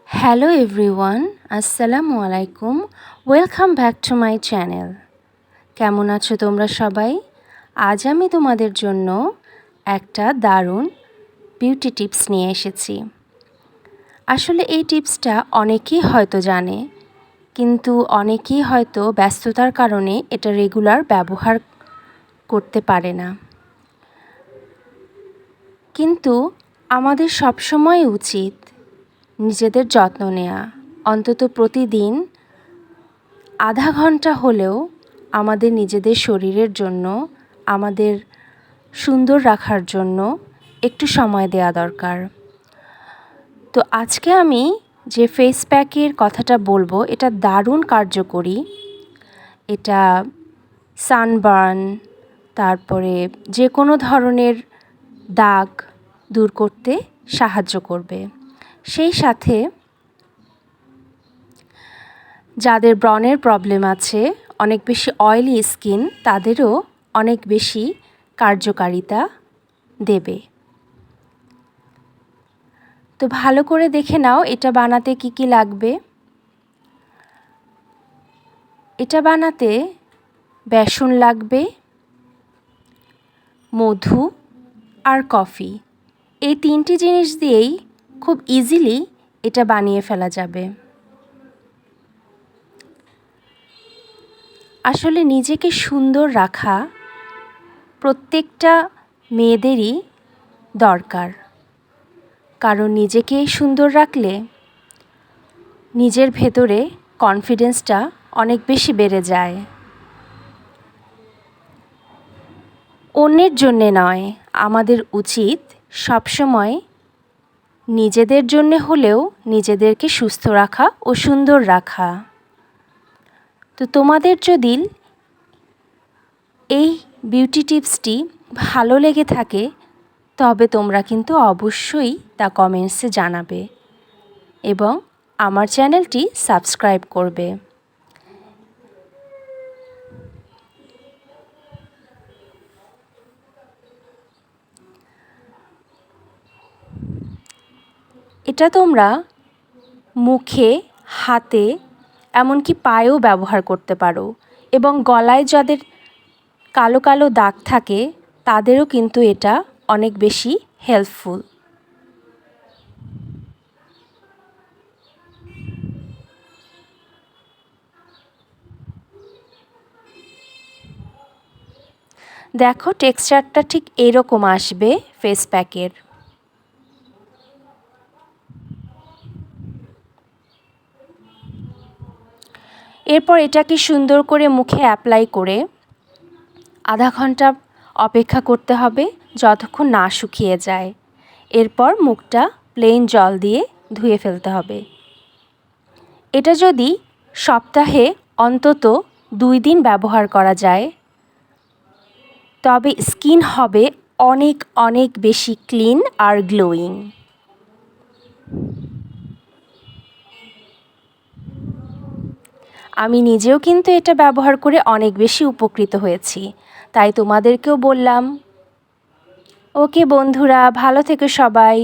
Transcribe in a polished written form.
Hello everyone, আসসালামু আলাইকুম। Welcome back to my channel. কেমন আছো তোমরা সবাই? আজ আমি তোমাদের জন্য একটা দারুণ বিউটি টিপস নিয়ে এসেছি। আসলে এই টিপসটা অনেকেই হয়তো জানে, কিন্তু অনেকেই হয়তো ব্যস্ততার কারণে এটা রেগুলার ব্যবহার করতে পারে না। কিন্তু আমাদের সবসময় উচিত নিজেদের যত্ন নেওয়া। অন্তত প্রতিদিন আধা ঘন্টা হলেও আমাদের নিজেদের শরীরের জন্য, আমাদের সুন্দর রাখার জন্য একটু সময় দেওয়া দরকার। তো আজকে আমি যে ফেস প্যাকের কথাটা বলবো, এটা দারুণ কার্যকরী। এটা সানবার্ন, তারপরে যে কোনো ধরনের দাগ দূর করতে সাহায্য করবে। সেই সাথে যাদের ব্রণের প্রবলেম আছে, অনেক বেশি অয়েলি স্কিন, তাদেরও অনেক বেশি কার্যকারিতা দেবে। তো ভালো করে দেখে নাও এটা বানাতে কি কি লাগবে। এটা বানাতে বেসন লাগবে, মধু আর কফি। এই তিনটি জিনিস দিয়েই খুব ইজিলি এটা বানিয়ে ফেলা যাবে। আসলে নিজেকে সুন্দর রাখা প্রত্যেকটা মেয়েদেরই দরকার, কারণ নিজেকে সুন্দর রাখলে নিজের ভেতরে কনফিডেন্সটা অনেক বেশি বেড়ে যায়। অন্যের জন্যে নয়, আমাদের উচিত সবসময় নিজেদের জন্যে হলেও নিজেদেরকে সুস্থ রাখা ও সুন্দর রাখা। তো তোমাদের যদি এই বিউটি টিপসটি ভালো লেগে থাকে, তবে তোমরা কিন্তু অবশ্যই তা কমেন্টসে জানাবে এবং আমার চ্যানেলটি সাবস্ক্রাইব করবে। এটা তোমরা মুখে, হাতে, এমনকি পায়েও ব্যবহার করতে পারো এবং গলায় যাদের কালো কালো দাগ থাকে তাদেরও কিন্তু এটা অনেক বেশি হেল্পফুল। দেখো টেক্সচারটা ঠিক এরকম আসবে ফেস প্যাকের। এরপর এটাকে সুন্দর করে মুখে অ্যাপ্লাই করে আধা ঘন্টা অপেক্ষা করতে হবে যতক্ষণ না শুকিয়ে যায়। এরপর মুখটা প্লেন জল দিয়ে ধুয়ে ফেলতে হবে। এটা যদি সপ্তাহে অন্তত 2 দিন ব্যবহার করা যায়, তবে স্কিন হবে অনেক অনেক বেশি ক্লিন আর গ্লোয়িং। আমি নিজেও কিন্তু এটা ব্যবহার করে অনেক বেশি উপকৃত হয়েছি, তাই তোমাদেরকেও বললাম। ওকে বন্ধুরা, ভালো থেকো সবাই।